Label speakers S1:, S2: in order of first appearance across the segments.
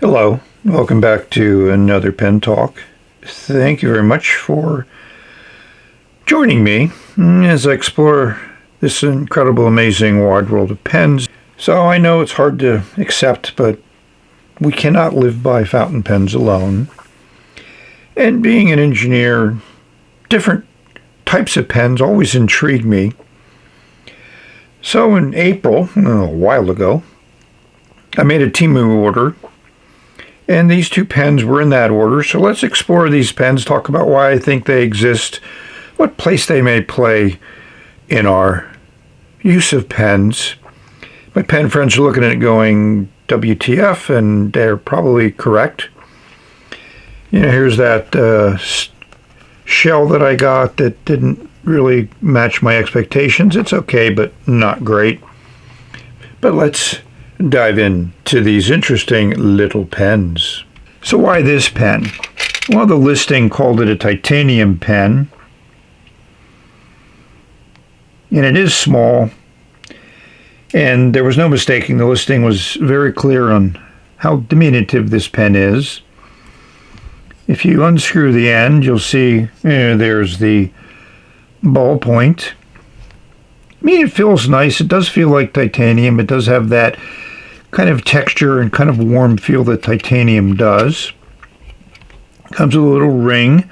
S1: Hello, welcome back to another pen talk. Thank you very much for joining me as I explore this incredible, amazing wide world of pens. So I know it's hard to accept, but we cannot live by fountain pens alone. And being an engineer, different types of pens always intrigue me. So in April, a while ago, I made a Temu order. And these two pens were in that order, so let's explore these pens, talk about why I think they exist, what place they may play in our use of pens. My pen friends are looking at it going, WTF, and they're probably correct. Here's that shell that I got that didn't really match my expectations. It's okay, but not great. But let's dive into these interesting little pens. So why this pen? Well, the listing called it a titanium pen, and it is small, and there was no mistaking. The listing was very clear on how diminutive this pen is. If you unscrew the end, you'll see there's the ballpoint. I mean, it feels nice. It does feel like titanium. It does have that kind of texture and kind of warm feel that titanium does. Comes with a little ring,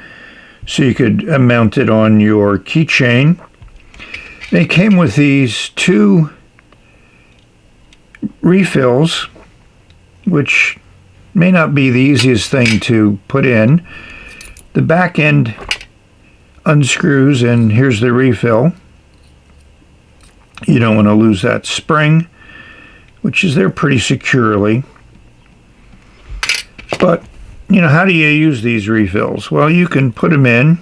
S1: so you could mount it on your keychain. They came with these two refills, which may not be the easiest thing to put in. The back end unscrews, and here's the refill. You don't want to lose that spring, which is there pretty securely. But, how do you use these refills? Well, you can put them in,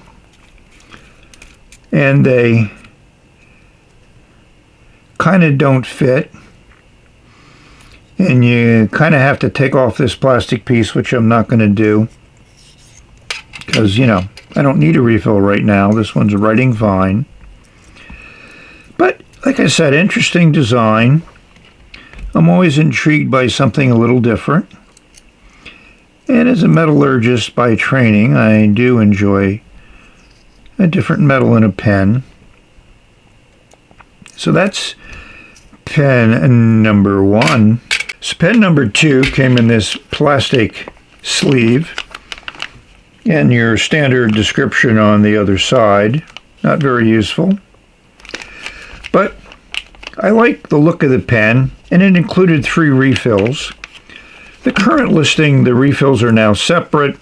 S1: and they kind of don't fit. And you kind of have to take off this plastic piece, which I'm not going to do. Because, I don't need a refill right now. This one's writing fine. But, like I said, interesting design. I'm always intrigued by something a little different. And as a metallurgist by training, I do enjoy a different metal in a pen. So that's pen number one. So pen number two came in this plastic sleeve. And your standard description on the other side. Not very useful. But I like the look of the pen, and it included 3 refills. The current listing, the refills are now separate.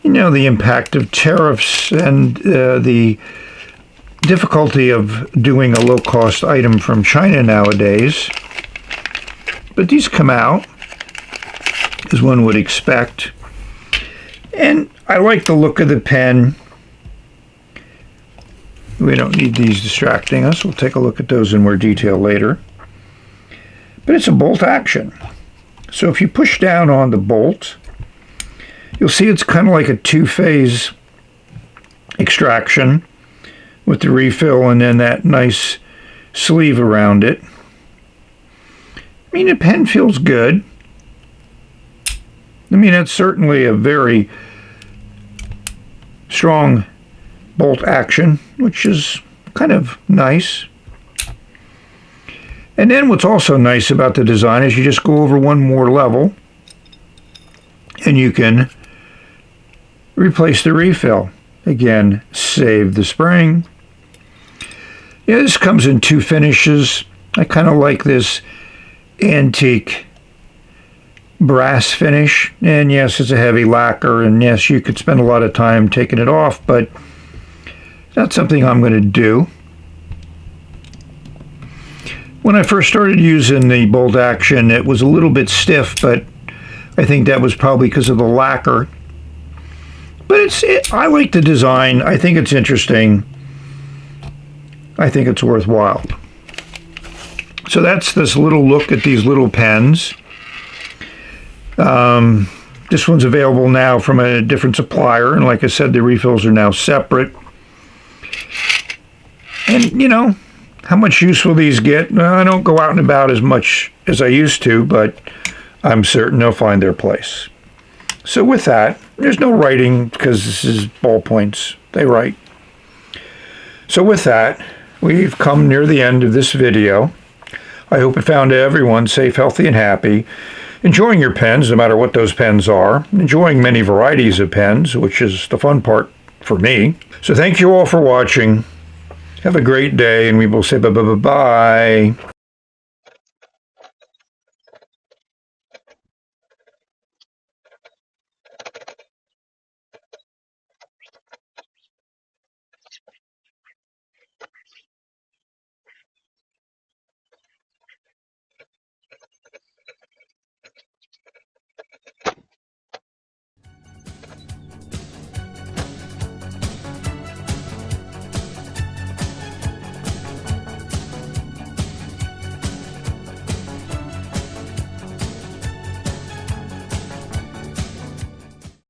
S1: The impact of tariffs and the difficulty of doing a low-cost item from China nowadays. But these come out, as one would expect. And I like the look of the pen. We don't need these distracting us. We'll take a look at those in more detail later. But it's a bolt action. So if you push down on the bolt, you'll see it's kind of like a 2-phase extraction with the refill and then that nice sleeve around it. I mean, the pen feels good. I mean, it's certainly a very strong bolt action, which is kind of nice. And then what's also nice about the design is you just go over one more level and you can replace the refill. Again, save the spring. This comes in 2 finishes. I kind of like this antique brass finish. And yes, it's a heavy lacquer, and yes, you could spend a lot of time taking it off, but that's something I'm going to do. When I first started using the bolt action, it was a little bit stiff, but I think that was probably because of the lacquer. But I like the design. I think it's interesting. I think it's worthwhile. So that's this little look at these little pens. This one's available now from a different supplier, and like I said, the refills are now separate. And, how much use will these get? I don't go out and about as much as I used to, but I'm certain they'll find their place. So with that, there's no writing because this is ballpoints. They write. So with that, we've come near the end of this video. I hope it found everyone safe, healthy, and happy, enjoying your pens, no matter what those pens are, enjoying many varieties of pens, which is the fun part for me. So thank you all for watching. Have a great day, and we will say bye-bye-bye-bye.